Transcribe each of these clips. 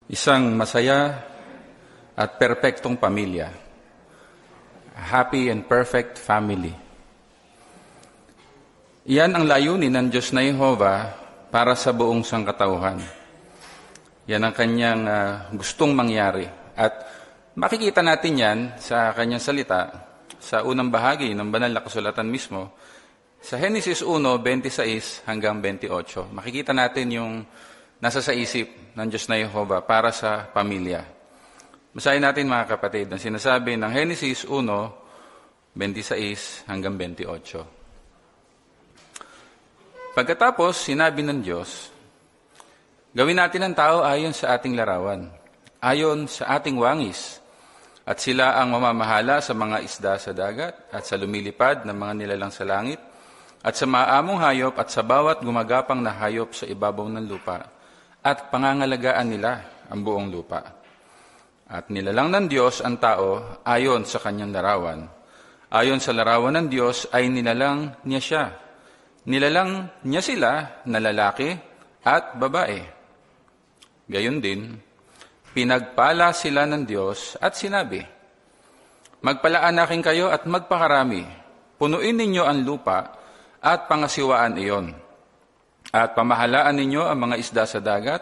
Isang masaya at perpektong pamilya. A happy and perfect family. Iyan ang layunin ng Diyos na Jehovah para sa buong sangkatauhan. Yan ang kanyang gustong mangyari. At makikita natin yan sa kanyang salita sa unang bahagi ng banal na kasulatan mismo, sa Genesis 1:26 hanggang 28. Makikita natin yung nasa sa isip ng Diyos na Jehovah para sa pamilya. Basahin natin mga kapatid ang sinasabi ng Genesis 1:26 hanggang 28. Pagkatapos, sinabi ng Diyos, gawin natin ang tao ayon sa ating larawan, ayon sa ating wangis, at sila ang mamamahala sa mga isda sa dagat at sa lumilipad na mga nilalang sa langit, at sa maamong hayop at sa bawat gumagapang na hayop sa ibabaw ng lupa, at pangangalagaan nila ang buong lupa. At nilalang ng Diyos ang tao ayon sa kanyang larawan. Ayon sa larawan ng Diyos ay nilalang niya siya. Nilalang niya sila na lalaki at babae. Gayon din, pinagpala sila ng Diyos at sinabi, magpalaanakin kayo at magpakarami, punuin ninyo ang lupa at pangasiwaan iyon. At pamahalaan ninyo ang mga isda sa dagat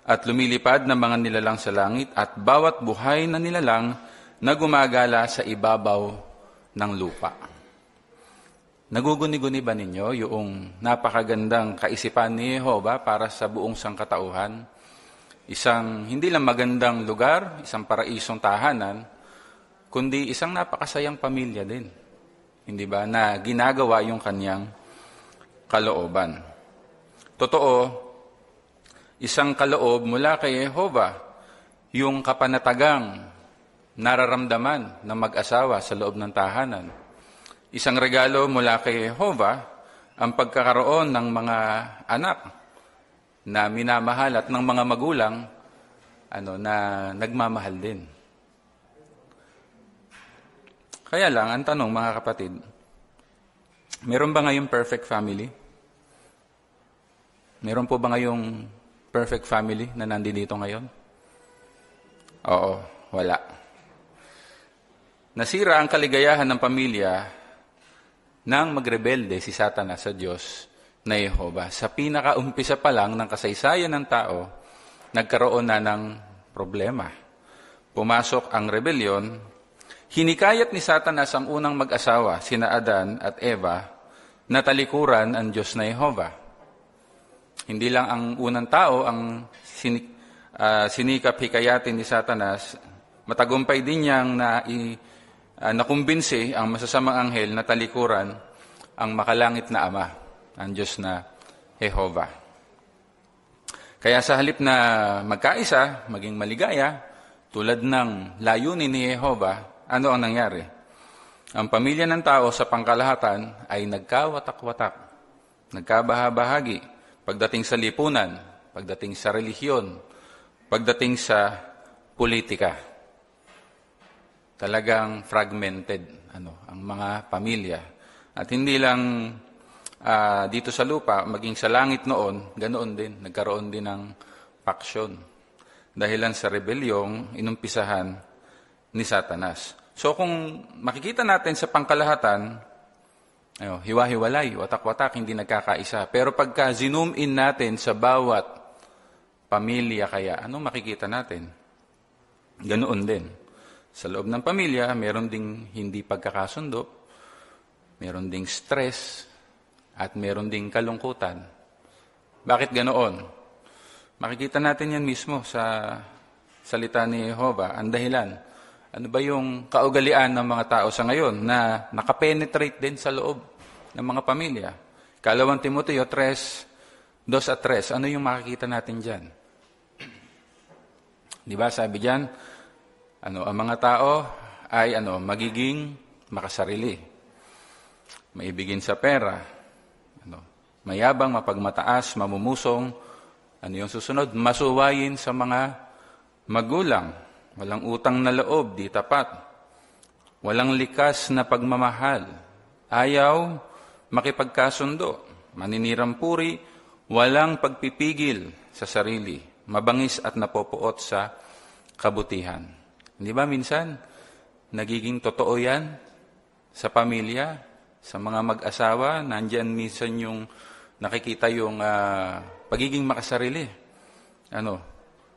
at lumilipad na mga nilalang sa langit at bawat buhay na nilalang na gumagala sa ibabaw ng lupa. Naguguni-guni ba ninyo yung napakagandang kaisipan ni Jehovah para sa buong sangkatauhan? Isang hindi lang magandang lugar, isang paraisong tahanan, kundi isang napakasayang pamilya din. Hindi ba? Na ginagawa yung kanyang kalooban. Totoo, isang kaloob mula kay Jehovah, yung kapanatagang nararamdaman ng mag-asawa sa loob ng tahanan. Isang regalo mula kay Jehovah, ang pagkakaroon ng mga anak na minamahal at ng mga magulang na nagmamahal din. Kaya lang, ang tanong mga kapatid, meron ba ngayong perfect family? Meron po ba ngayong perfect family na nandito ngayon? Oo, wala. Nasira ang kaligayahan ng pamilya nang magrebelde si Satanas sa Diyos na Jehovah. Sa pinakaumpisa pa lang ng kasaysayan ng tao, nagkaroon na ng problema. Pumasok ang rebelyon, hinikayat ni Satanas ang unang mag-asawa, sina Adan at Eva, na talikuran ang Diyos na Jehovah. Hindi lang ang unang tao ang sinikap hikayatin ni Satanas, matagumpay din niyang nakumbinsi ang masasamang anghel na talikuran ang makalangit na Ama, ang Diyos na Jehovah. Kaya sa halip na magkaisa, maging maligaya, tulad ng layunin ni Jehovah, ano ang nangyari? Ang pamilya ng tao sa pangkalahatan ay nagkawatak-watak, nagkabahabahagi, pagdating sa lipunan, pagdating sa relihiyon, pagdating sa politika. Talagang fragmented ang mga pamilya. At hindi lang dito sa lupa, maging sa langit noon, ganoon din, nagkaroon din ng paksyon. Dahilan sa rebelyong inumpisahan ni Satanas. So kung makikita natin sa pangkalahatan, hiwa-hiwalay, watak-watak, hindi nagkakaisa. Pero pagka zoom in natin sa bawat pamilya kaya, anong makikita natin? Ganoon din. Sa loob ng pamilya, meron ding hindi pagkakasundo, meron ding stress, at meron ding kalungkutan. Bakit ganoon? Makikita natin yan mismo sa salita ni Jehovah, ang dahilan. Ano ba yung kaugalian ng mga tao sa ngayon na nakapenetrate din sa loob ng mga pamilya? Kalawang Timoteo 3:2-3, ano yung makikita natin dyan? Di ba sabi dyan, ang mga tao ay magiging makasarili, maibigin sa pera, mayabang, mapagmataas, mamumusong, yung susunod, masuwayin sa mga magulang, walang utang na loob, di tapat. Walang likas na pagmamahal. Ayaw makipagkasundo. Maninirang puri, walang pagpipigil sa sarili. mabangis at napopuot sa kabutihan. Hindi ba minsan, nagiging totoo yan sa pamilya, sa mga mag-asawa, nandyan minsan yung nakikita yung pagiging makasarili.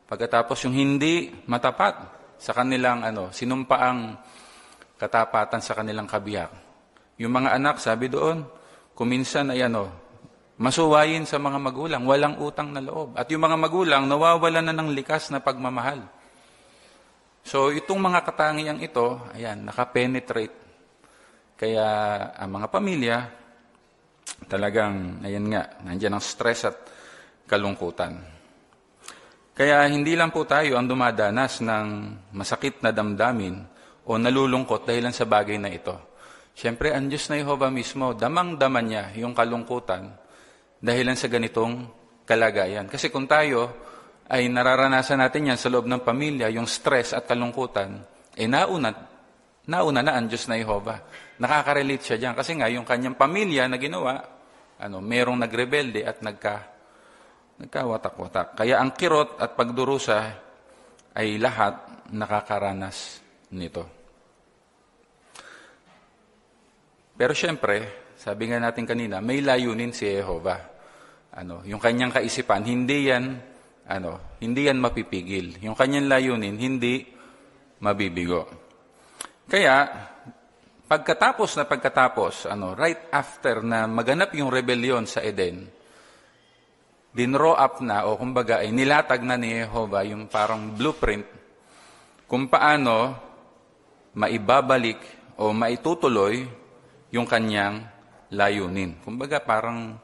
Pagkatapos yung hindi matapat sa kanilang sinumpaang katapatan sa kanilang kabiyak. Yung mga anak, sabi doon, kuminsan ay masuwayin sa mga magulang, walang utang na loob. At yung mga magulang, nawawalan na ng likas na pagmamahal. So, itong mga katangiang ito, nakapenetrate. Kaya, ang mga pamilya, talagang, nandiyan ang stress at kalungkutan. Kaya, hindi lang po tayo ang dumadanas ng masakit na damdamin o nalulungkot dahil sa bagay na ito. Siyempre, ang Diyos na Jehovah mismo, damang-dama niya yung kalungkutan dahilan sa ganitong kalagayan. Kasi kung tayo ay nararanasan natin yan sa loob ng pamilya, yung stress at kalungkutan, nauna na ang Diyos na Jehovah. Nakaka-relate siya dyan. Kasi nga, yung kanyang pamilya na ginawa, merong nagrebelde at nagkawatak-watak. Kaya ang kirot at pagdurusa ay lahat nakakaranas nito. Pero siyempre, sabi nga natin kanina, may layunin si Jehovah. Yung kanyang kaisipan, hindi yan mapipigil. Yung kanyang layunin, hindi mabibigo. Kaya, pagkatapos, right after na maganap yung rebellion sa Eden, dinraw up na, o kumbaga, ay nilatag na ni Jehovah yung parang blueprint kung paano maibabalik o maitutuloy yung kanyang layunin. Kumbaga parang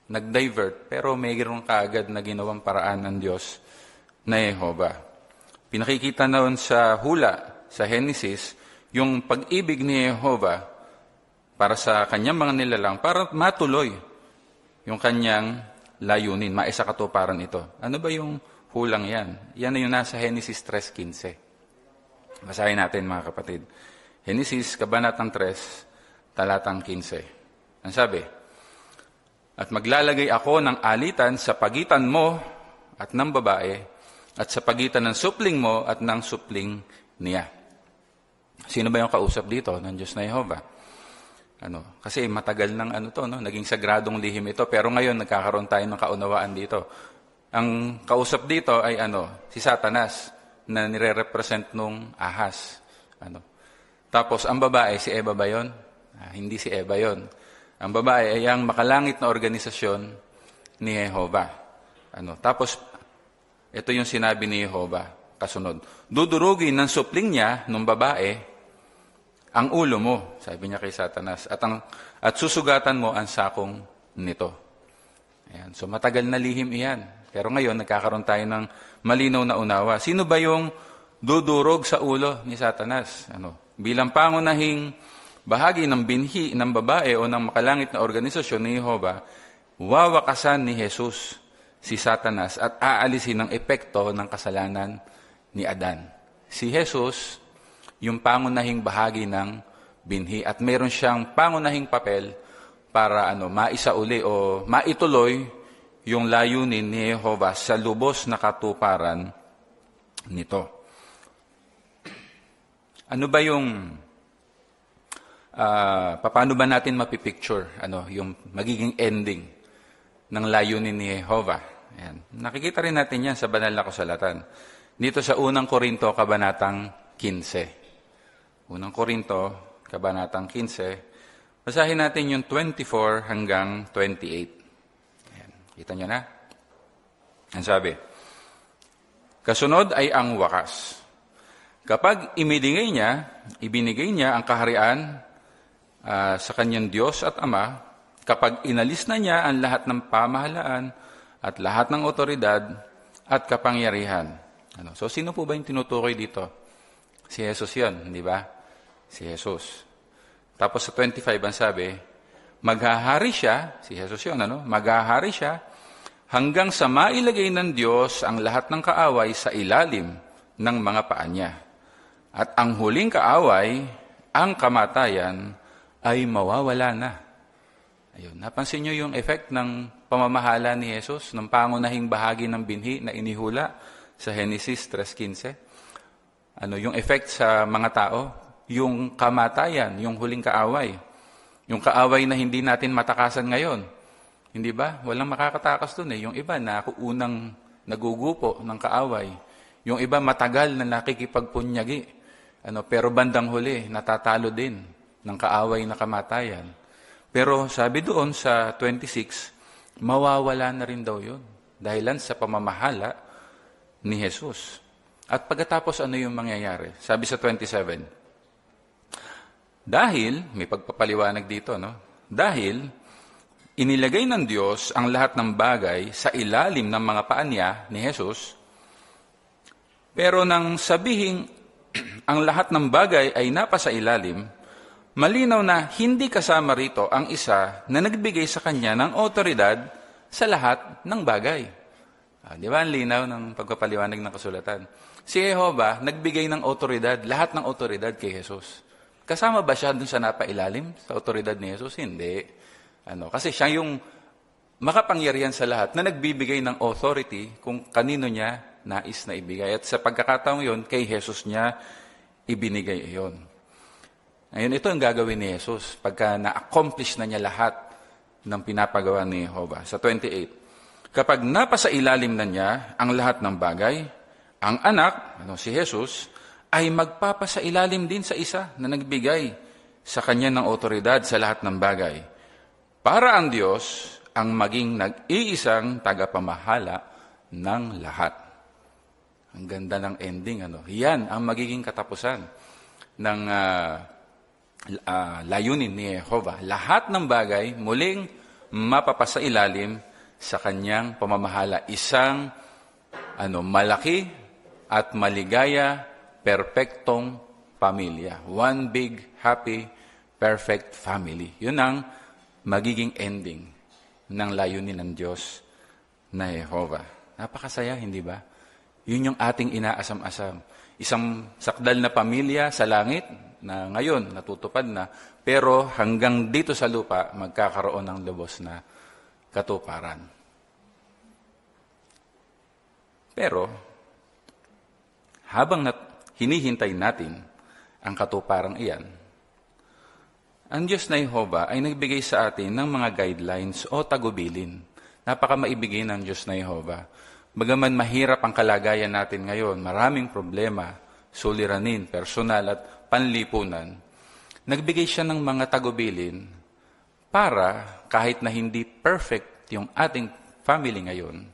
nag-divert, pero mayroon kaagad na ginawang paraan ng Diyos na Jehovah. Pinakikita na sa hula, sa Genesis, yung pag-ibig ni Jehovah para sa kanyang mga nilalang, para matuloy yung kanyang layunin, maisakatuparan ito. Ano ba yung hulang yan? Yan na yung nasa Genesis 3:15. Basahin natin mga kapatid. Genesis, Kabanatang 3, Talatang 15. Ang sabi, "At maglalagay ako ng alitan sa pagitan mo at ng babae, at sa pagitan ng supling mo at ng supling niya." Sino ba yung kausap dito ng Diyos na Jehovah? Kasi matagal ng naging sagradong lihim ito, pero ngayon nagkakaroon tayo ng kaunawaan dito. Ang kausap dito ay si Satanas, na nire-represent nung ahas. Tapos ang babae, si Eva ba yun? Hindi si Eva yon. Ang babae ay ang makalangit na organisasyon ni Jehovah. Tapos, ito yung sinabi ni Jehovah, kasunod. "Dudurugin ng supling niya, nung babae, ang ulo mo," sabi niya kay Satanas, at susugatan mo ang sakong nito. Ayan. So, matagal na lihim iyan. Pero ngayon, nagkakaroon tayo ng malinaw na unawa. Sino ba yung dudurog sa ulo ni Satanas? Bilang pangunahing bahagi ng binhi ng babae o ng makalangit na organisasyon ni Jehovah, wawakasan ni Jesus si Satanas at aalisin ang epekto ng kasalanan ni Adan. Si Jesus, yung pangunahing bahagi ng binhi, at meron siyang pangunahing papel para maisauli o maituloy yung layunin ni Jehovah sa lubos na katuparan nito. Ano ba yung paano ba natin mapipicture yung magiging ending ng layunin ni Jehovah? Ayan. Nakikita rin natin yan sa banal na kasulatan. Dito sa unang Korinto, Kabanatang 15. Unang Korinto, Kabanatang 15. Basahin natin yung 24 hanggang 28. Ayan. Kita nyo na? Ang sabi, "Kasunod ay ang wakas. Kapag ibinigay niya ang kaharian sa kanyang Diyos at Ama, kapag inalis na niya ang lahat ng pamahalaan at lahat ng otoridad at kapangyarihan." So, sino po ba yung tinutukoy dito? Si Jesus yun, di ba? Si Jesus. Tapos sa 25, ang sabi, maghahari siya, si Jesus yun, maghahari siya, hanggang sa mailagay ng Diyos ang lahat ng kaaway sa ilalim ng mga paa niya. At ang huling kaaway, ang kamatayan, ay mawawala na. Ayun, napansin nyo yung effect ng pamamahala ni Jesus, ng pangunahing bahagi ng binhi na inihula sa Genesis 3:15. Yung effect sa mga tao, yung kamatayan, yung huling kaaway. Yung kaaway na hindi natin matakasan ngayon. Hindi ba? Walang makakatakas dun eh. Yung iba na unang nagugupo ng kaaway. Yung iba matagal na nakikipagpunyagi. Pero bandang huli, natatalo din ng kaaway na kamatayan. Pero sabi doon sa 26, mawawala na rin daw yun. Dahilan sa pamamahala ni Jesus. At pagkatapos ano yung mangyayari? Sabi sa 27, dahil, may pagpapaliwanag dito, dahil inilagay ng Diyos ang lahat ng bagay sa ilalim ng mga paa niya ni Jesus, pero nang sabihing ang lahat ng bagay ay napasa ilalim, malinaw na hindi kasama rito ang isa na nagbigay sa kanya ng otoridad sa lahat ng bagay. Di ba ang linaw ng pagpapaliwanag ng kasulatan? Si Jehovah nagbigay ng otoridad, lahat ng otoridad kay Jesus. Kasama ba siya dun sa napailalim sa otoridad ni Jesus? Hindi. Kasi siya yung makapangyarihan sa lahat na nagbibigay ng authority kung kanino niya nais na ibigay. At sa pagkakataong yun, kay Jesus niya ibinigay iyon. Ngayon, ito ang gagawin ni Jesus pagka na-accomplish na niya lahat ng pinapagawa ni Jehovah. Sa 28, kapag napasa ilalim na niya ang lahat ng bagay, ang anak, si Jesus, ay magpapasa ilalim din sa isa na nagbigay sa kanya ng otoridad sa lahat ng bagay. Para ang Diyos ang maging nag-iisang tagapamahala ng lahat. Ang ganda ng ending. Yan ang magiging katapusan ng layunin ni Jehovah. Lahat ng bagay muling mapapasa ilalim sa kanyang pamamahala. Isang malaki at maligaya, perpektong pamilya. One big, happy, perfect family. Yun ang magiging ending ng layunin ng Diyos na Jehovah. Napakasaya, hindi ba? Yun yung ating inaasam-asam. Isang sakdal na pamilya sa langit na ngayon natutupad na, pero hanggang dito sa lupa magkakaroon ng lubos na katuparan. Pero habang hinihintay natin ang katuparang iyan, ang Diyos na Jehovah ay nagbigay sa atin ng mga guidelines o tagubilin. Napakamaibigay ng Diyos na Jehovah. Bagaman mahirap ang kalagayan natin ngayon, maraming problema, suliranin, personal at panlipunan, nagbigay siya ng mga tagubilin para kahit na hindi perfect yung ating family ngayon,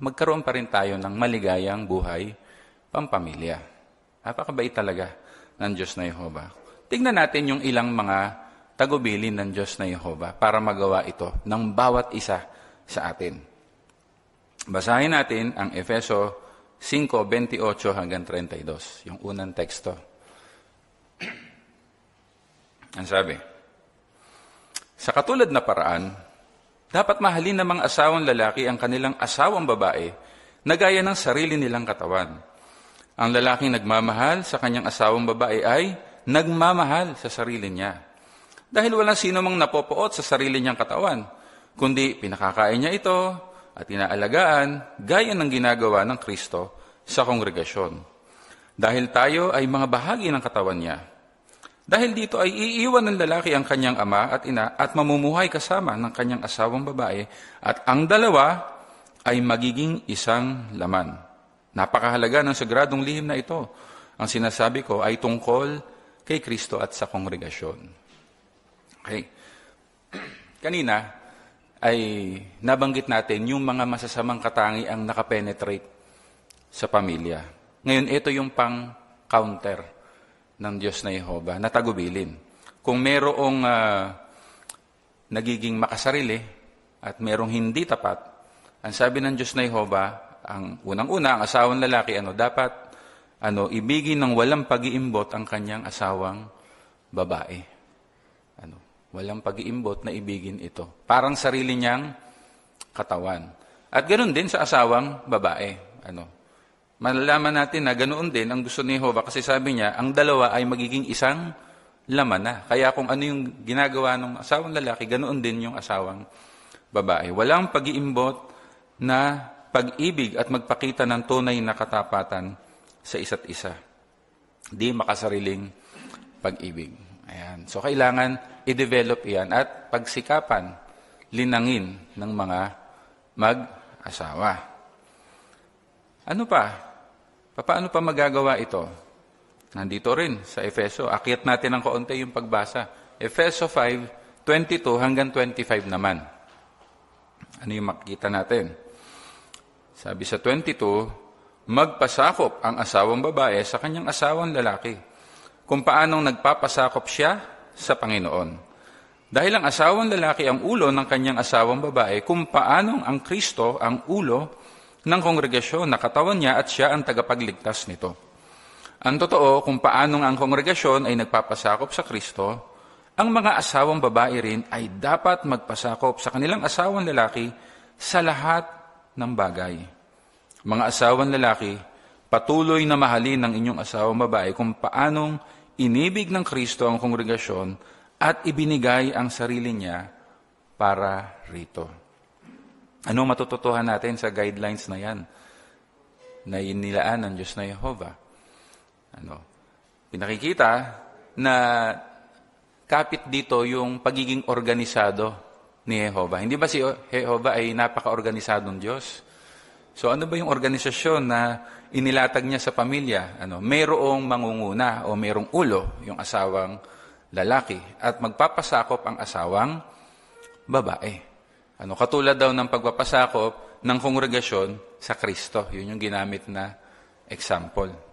magkaroon pa rin tayo ng maligayang buhay pampamilya. Napakabait talaga ng Diyos na Jehovah. Tingnan natin yung ilang mga tagubilin ng Diyos na Jehovah para magawa ito ng bawat isa sa atin. Basahin natin ang Efeso 5:28 hanggang 32, yung unang teksto. Ang sabi, sa katulad na paraan, dapat mahalin ng mga asawang lalaki ang kanilang asawang babae na gaya ng sarili nilang katawan. Ang lalaking nagmamahal sa kanyang asawang babae ay nagmamahal sa sarili niya. Dahil walang sino mang napopoot sa sarili niyang katawan, kundi pinakakain niya ito at inaalagaan gaya ng ginagawa ng Kristo sa kongregasyon. Dahil tayo ay mga bahagi ng katawan niya. Dahil dito ay iiwan ng lalaki ang kanyang ama at ina at mamumuhay kasama ng kanyang asawang babae at ang dalawa ay magiging isang laman. Napakahalaga ng sagradong lihim na ito. Ang sinasabi ko ay tungkol kay Kristo at sa kongregasyon. Okay. Kanina ay nabanggit natin yung mga masasamang katangiang nakapenetrate sa pamilya. Ngayon, ito yung pang-counter ng Diyos na Jehovah na tagubilin. Kung merong nagiging makasarili at merong hindi tapat, ang sabi ng Diyos na Jehovah, ang unang-una, ang asawang lalaki, dapat ibigin ng walang pag-iimbot ang kanyang asawang babae. Walang pag-iimbot na ibigin ito. Parang sarili niyang katawan. At ganoon din sa asawang babae. Malalaman natin na ganoon din ang gusto ni Jehovah kasi sabi niya, ang dalawa ay magiging isang laman na. Kaya kung ano yung ginagawa ng asawang lalaki, ganoon din yung asawang babae. Walang pag-iimbot na pag-ibig at magpakita ng tunay na katapatan sa isa't isa. Di makasariling pag-ibig. Ayan. So, kailangan i-develop iyan at pagsikapan, linangin ng mga mag-asawa. Ano pa? Paano pa magagawa ito? Nandito rin sa Efeso. Akyat natin ng kaunti yung pagbasa. Efeso 5:22 hanggang 25 naman. Ano yung makikita natin? Sabi sa 22, magpasakop ang asawang babae sa kanyang asawang lalaki, kung paanong nagpapasakop siya sa Panginoon. Dahil ang asawang lalaki ang ulo ng kanyang asawang babae, kung paanong ang Kristo ang ulo ng kongregasyon na katawan niya at siya ang tagapagligtas nito. Ang totoo, kung paanong ang kongregasyon ay nagpapasakop sa Kristo, ang mga asawang babae rin ay dapat magpasakop sa kanilang asawang lalaki sa lahat ng bagay. Mga asawang lalaki, patuloy na mahalin ng inyong asawang babae kung paanong inibig ng Kristo ang kongregasyon at ibinigay ang sarili niya para rito. Anong matututuhan natin sa guidelines na yan na inilaan ng Diyos na Jehovah? Pinakikita na kapit dito yung pagiging organisado ni Jehovah. Hindi ba si Jehovah ay napaka-organisadong Diyos? So ano ba yung organisasyon na inilatag niya sa pamilya? Mayroong mangunguna o mayroong ulo, yung asawang lalaki, at magpapasakop ang asawang babae. Katulad daw ng pagpapasakop ng kongregasyon sa Kristo. Yun yung ginamit na example.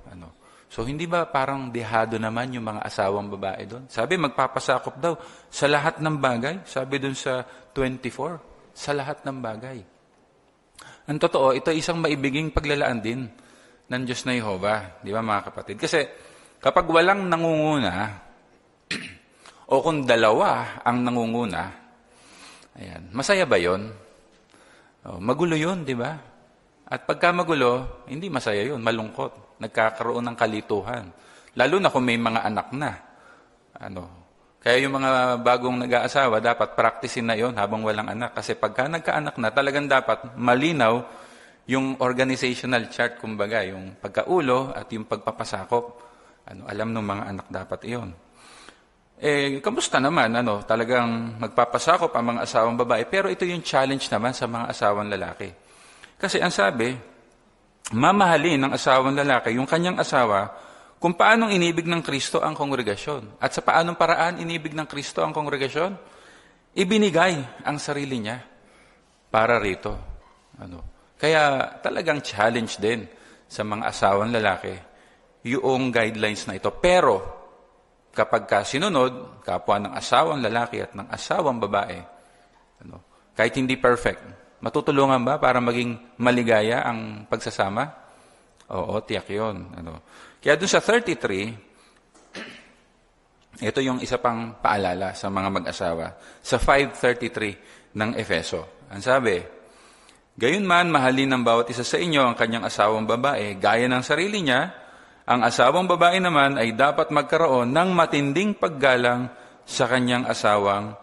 So hindi ba parang dehado naman yung mga asawang babae doon? Sabi, magpapasakop daw sa lahat ng bagay. Sabi doon sa 24, sa lahat ng bagay. Ang totoo, ito ay isang maibiging paglalaan din ng Diyos na Jehovah. Di ba mga kapatid? Kasi kapag walang nangunguna, o kung dalawa ang nangunguna, ayan, masaya ba yun? Magulo yun, di ba? At pagka magulo, hindi masaya yun, malungkot. Nagkakaroon ng kalituhan. Lalo na kung may mga anak na. Kaya yung mga bagong nag-aasawa, dapat practicein na yon habang walang anak. Kasi pagka nagkaanak na, talagang dapat malinaw yung organizational chart, kumbaga, yung pagkaulo at yung pagpapasakop. Alam ng mga anak dapat iyon. Kamusta naman? Talagang magpapasakop ang mga asawang babae. Pero ito yung challenge naman sa mga asawang lalaki. Kasi ang sabi, mamahalin ng asawang lalaki yung kanyang asawa kung paanong inibig ng Kristo ang kongregasyon. At sa paanong paraan inibig ng Kristo ang kongregasyon? Ibinigay ang sarili niya para rito. Kaya talagang challenge din sa mga asawang lalaki yung guidelines na ito. Pero kapag sinunod, kapwa ng asawang lalaki at ng asawang babae, kahit hindi perfect, matutulungan ba para maging maligaya ang pagsasama? Oo, tiyak yun. Kaya dun sa 33, ito yung isa pang paalala sa mga mag-asawa. Sa 5:33 ng Efeso. Ang sabi, gayunman mahalin ng bawat isa sa inyo ang kanyang asawang babae, gaya ng sarili niya. Ang asawang babae naman ay dapat magkaroon ng matinding paggalang sa kanyang asawang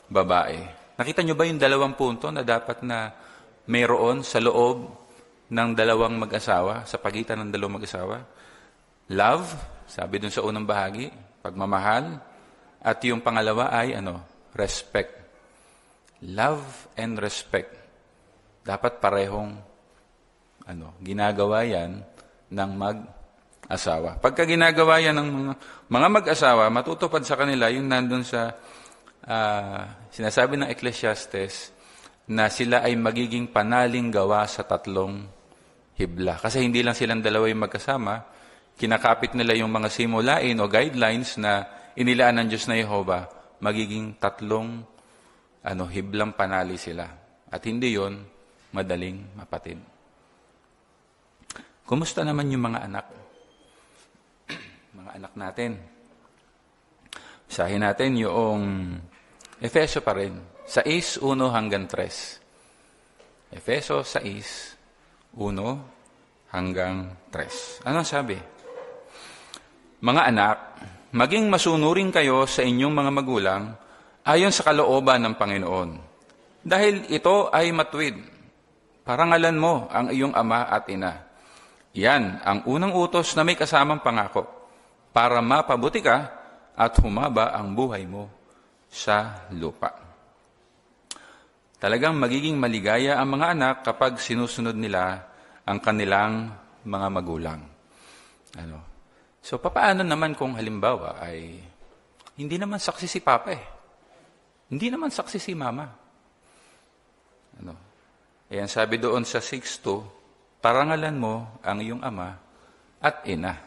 babae. Nakita nyo ba yung dalawang punto na dapat na mayroon sa loob ng dalawang mag-asawa, sa pagitan ng dalawang mag-asawa? Love, sabi dun sa unang bahagi, pagmamahal, at yung pangalawa ay respect. Love and respect. Dapat parehong ginagawa yan ng mag-asawa. Pagka ginagawa yan ng mga mag-asawa, matutupad sa kanila yung nandun sa sinasabi ng Ecclesiastes na sila ay magiging panaling gawa sa tatlong hibla. Kasi hindi lang silang dalawa yung magkasama, kinakapit nila yung mga simulain o guidelines na inilaan ng Diyos na Jehovah, magiging tatlong hiblang panali sila. At hindi yon madaling mapatid. Kumusta naman yung mga anak? Mga anak natin. Sahin natin yung Efeso pa rin, 6:1 hanggang 3. Efeso 6:1 hanggang 3. Ano sabi? Mga anak, maging masunurin kayo sa inyong mga magulang ayon sa kalooban ng Panginoon. Dahil ito ay matuwid, parangalan mo ang iyong ama at ina. Yan ang unang utos na may kasamang pangako para mapabuti ka at humaba ang buhay mo sa lupa. Talagang magiging maligaya ang mga anak kapag sinusunod nila ang kanilang mga magulang. So, papaano naman kung halimbawa ay hindi naman saksi si Papa Hindi naman saksi si Mama. Ayan, sabi doon sa 6:2, parangalan mo ang iyong ama at ina.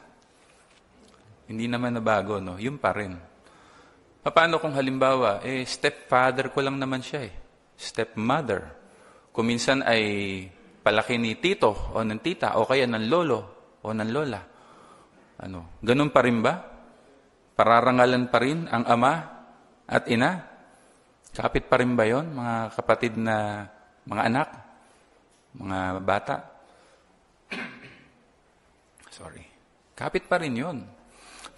Hindi naman nabago, no? Yun pa rin. Paano kung halimbawa, stepfather ko lang naman siya Stepmother. Kung minsan ay palaki ni tito o ng tita o kaya ng lolo o ng lola. Ganun pa rin ba? Pararangalan pa rin ang ama at ina? Kapit pa rin ba yon, mga kapatid na mga anak? Mga bata? Sorry. Kapit pa rin yun.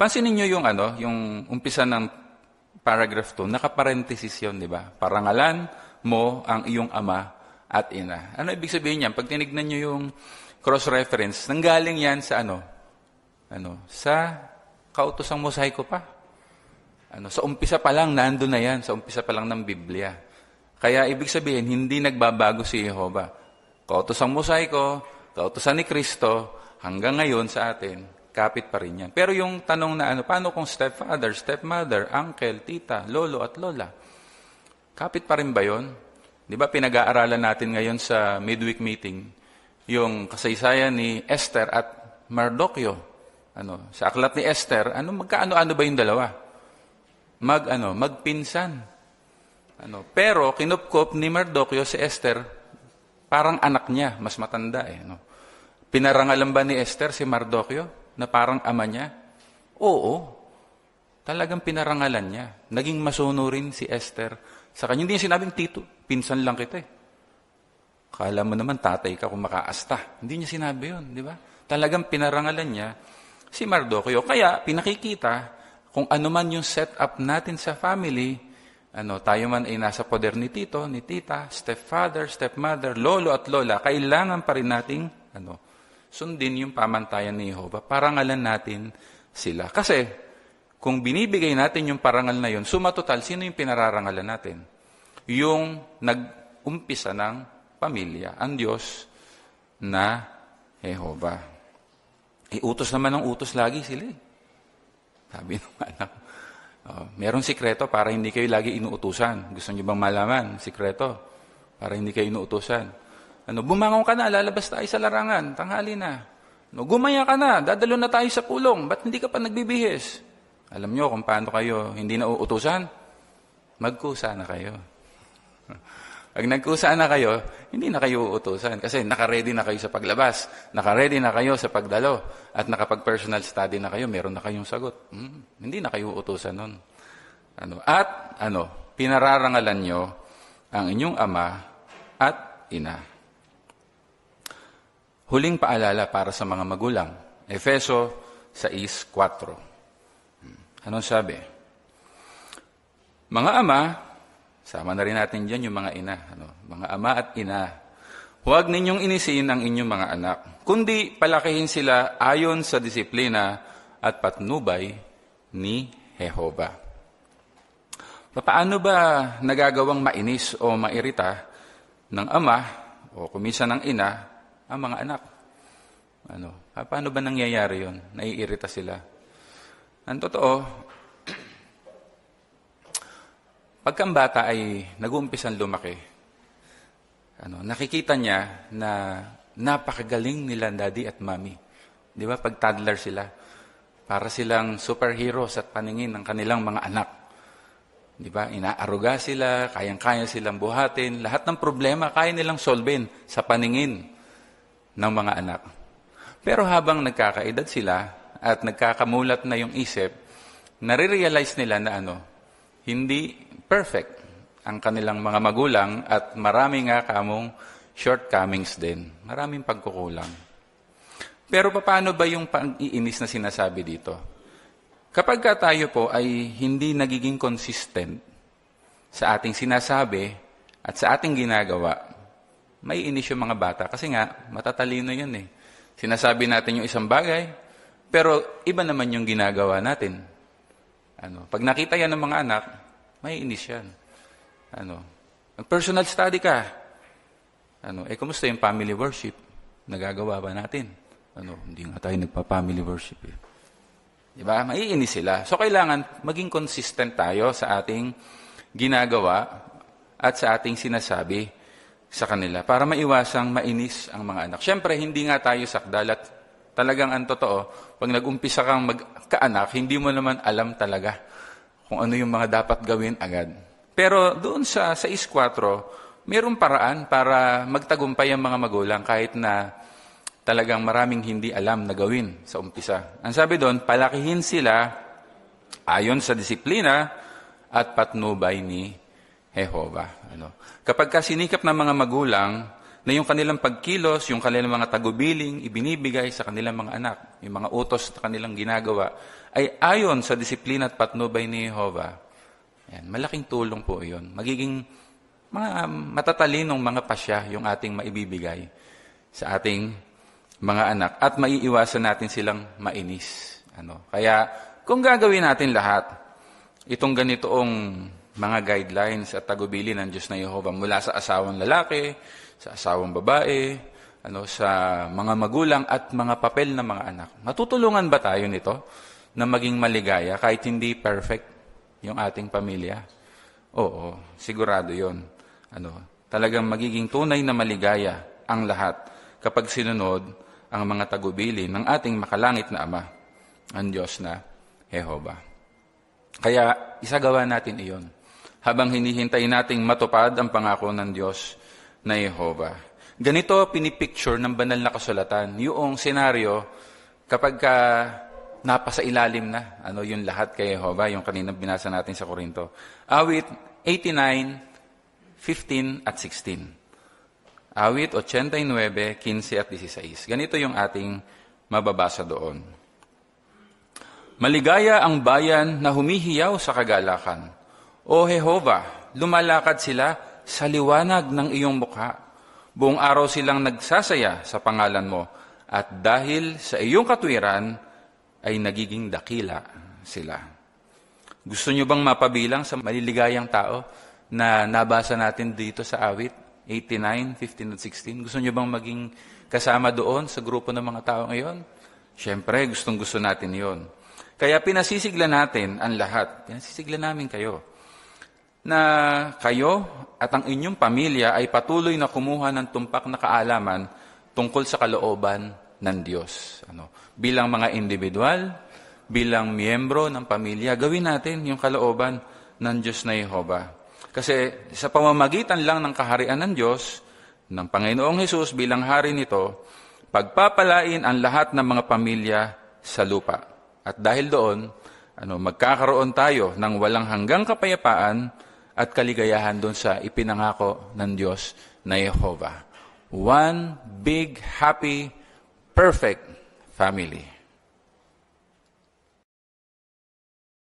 Pansinin nyo yung umpisa ng paragraph 2, nakaparenthesis yun, di ba? Parangalan mo ang iyong ama at ina. Ano ibig sabihin niyan? Pag tinignan nyo yung cross-reference, nanggaling yan sa sa kautosang mosaiko pa. Sa umpisa pa lang, nandun na yan. Sa umpisa pa lang ng Biblia. Kaya ibig sabihin, hindi nagbabago si Jehovah. Kautosang mosaiko, kautosan ni Kristo, hanggang ngayon sa atin, kapit pa rin yan. Pero yung tanong na paano kung stepfather, stepmother, uncle, tita, lolo at lola? Kapit pa rin ba yun? Di ba pinag-aaralan natin ngayon sa midweek meeting, yung kasaysayan ni Esther at Mardochyo. Sa aklat ni Esther, magkaano-ano ba yung dalawa? Magpinsan. Pero kinupkop ni Mardochyo si Esther, parang anak niya, mas matanda Pinarangalan ba ni Esther si Mardochyo na parang ama niya? Oo. Talagang pinarangalan niya. Naging masunurin si Esther sa kanya. Hindi niya sinabing, tito, pinsan lang kita Kala mo naman tatay ka kung makaasta. Hindi niya sinabi yun, di ba? Talagang pinarangalan niya si Mardochyo. Kaya pinakikita kung ano man yung setup natin sa family, tayo man ay nasa poder ni tito, ni tita, stepfather, stepmother, lolo at lola, kailangan pa rin nating sundin yung pamantayan ni Jehovah. Parangalan natin sila. Kasi kung binibigay natin yung parangal na yun, sumatotal, sino yung pinararangalan natin? Yung nag-umpisa ng pamilya, ang Diyos na Jehovah. Utos naman ng utos lagi sila Sabi ng anak, merong sikreto para hindi kayo lagi inuutusan. Gusto niyo bang malaman? Sikreto para hindi kayo inuutusan. Bumangon ka na, lalabas tayo sa larangan, tanghali na. Gumaya ka na, dadalo na tayo sa pulong, ba't hindi ka pa nagbibihis? Alam niyo kung paano kayo hindi na uutusan? Magkusa na kayo. Pag nagkusa na kayo, hindi na kayo uutusan kasi naka-ready na kayo sa paglabas, naka-ready na kayo sa pagdalo, at nakapag-personal study na kayo, meron na kayong sagot. Hindi na kayo uutusan nun. Pinararangalan nyo ang inyong ama at ina. Huling paalala para sa mga magulang. Efeso 6:4. Anong sabi? Mga ama, sama na rin natin dyan yung mga ina. Mga ama at ina, huwag ninyong inisin ang inyong mga anak, kundi palakihin sila ayon sa disiplina at patnubay ni Jehovah. Paano ba nagagawang mainis o mairita ng ama o kuminsan ng ina ang mga anak? Paano ba nangyayari yun? Naiirita sila. Ang totoo, pagkang bata ay nag-uumpisan lumaki, nakikita niya na napakagaling nila daddy at mommy. Di ba? Pag toddler sila, para silang superheroes at paningin ng kanilang mga anak. Di ba? Inaaruga sila, kayang-kaya silang buhatin, lahat ng problema kaya nilang solven sa paningin ng mga anak. Pero habang nagkakaedad sila at nagkakamulat na yung isip, nare-realize nila na hindi perfect ang kanilang mga magulang at marami nga kamong shortcomings din. Maraming pagkukulang. Pero paano ba yung pang-iinis na sinasabi dito? Kapag tayo po ay hindi nagiging consistent sa ating sinasabi at sa ating ginagawa, may inis yung mga bata. Kasi nga, matatalino yun eh. Sinasabi natin yung isang bagay, pero iba naman yung ginagawa natin. Pag nakita yan ng mga anak, may inis yan. Personal study ka. Kumusta yung family worship? Nagagawa ba natin? Hindi nga tayo nagpa-family worship eh. Diba? Maiinis sila. So, kailangan maging consistent tayo sa ating ginagawa at sa ating sinasabi sa kanila para maiwasang mainis ang mga anak. Siyempre, hindi nga tayo sakdal at talagang ang totoo, pag nag-umpisa kang magkaanak, hindi mo naman alam talaga kung ano yung mga dapat gawin agad. Pero doon sa 6.4, mayroong paraan para magtagumpay ang mga magulang kahit na talagang maraming hindi alam na gawin sa umpisa. Ang sabi doon, palakihin sila ayon sa disiplina at patnubay ni Jehovah. Kapag sinikap ng mga magulang na yung kanilang pagkilos, yung kanilang mga tagubiling, ibinibigay sa kanilang mga anak, yung mga utos na kanilang ginagawa, ay ayon sa disiplina at patnubay ni Jehovah. Yan, malaking tulong po yun. Magiging mga matatalinong mga pasya yung ating maibibigay sa ating mga anak at maiiwasan natin silang mainis. Kaya kung gagawin natin lahat, itong ganitoong mga guidelines at tagubili ng Diyos na Jehovah mula sa asawang lalaki, sa asawang babae, sa mga magulang at mga papel ng mga anak. Matutulungan ba tayo nito na maging maligaya kahit hindi perfect yung ating pamilya? Oo, sigurado yon. Talagang magiging tunay na maligaya ang lahat kapag sinunod ang mga tagubili ng ating makalangit na Ama, ang Diyos na Jehovah. Kaya isagawa natin iyon habang hinihintay nating matupad ang pangako ng Diyos na Jehovah. Ganito pinipicture ng banal na kasulatan, yung senaryo kapag napasa ilalim na, yung lahat kay Jehovah, yung kaninang binasa natin sa Korinto. Awit 89, 15 at 16. Awit 89, 15 at 16. Ganito yung ating mababasa doon. Maligaya ang bayan na humihiyaw sa kagalakan. O Jehovah, lumalakad sila sa liwanag ng iyong mukha. Buong araw silang nagsasaya sa pangalan mo. At dahil sa iyong katwiran, ay nagiging dakila sila. Gusto nyo bang mapabilang sa maliligayang tao na nabasa natin dito sa awit 89, 15 at 16? Gusto nyo bang maging kasama doon sa grupo ng mga tao ngayon? Siyempre, gustong-gusto natin yon. Kaya pinasisigla natin ang lahat. Pinasisigla namin kayo na kayo at ang inyong pamilya ay patuloy na kumuha ng tumpak na kaalaman tungkol sa kalooban ng Diyos. Bilang mga individual, bilang miyembro ng pamilya, gawin natin yung kalooban ng Diyos na Jehovah. Kasi sa pamamagitan lang ng kaharian ng Diyos, ng Panginoong Hesus bilang hari nito, pagpapalain ang lahat ng mga pamilya sa lupa. At dahil doon, magkakaroon tayo ng walang hanggang kapayapaan at kaligayahan doon sa ipinangako ng Diyos na Jehovah. One big, happy, perfect family.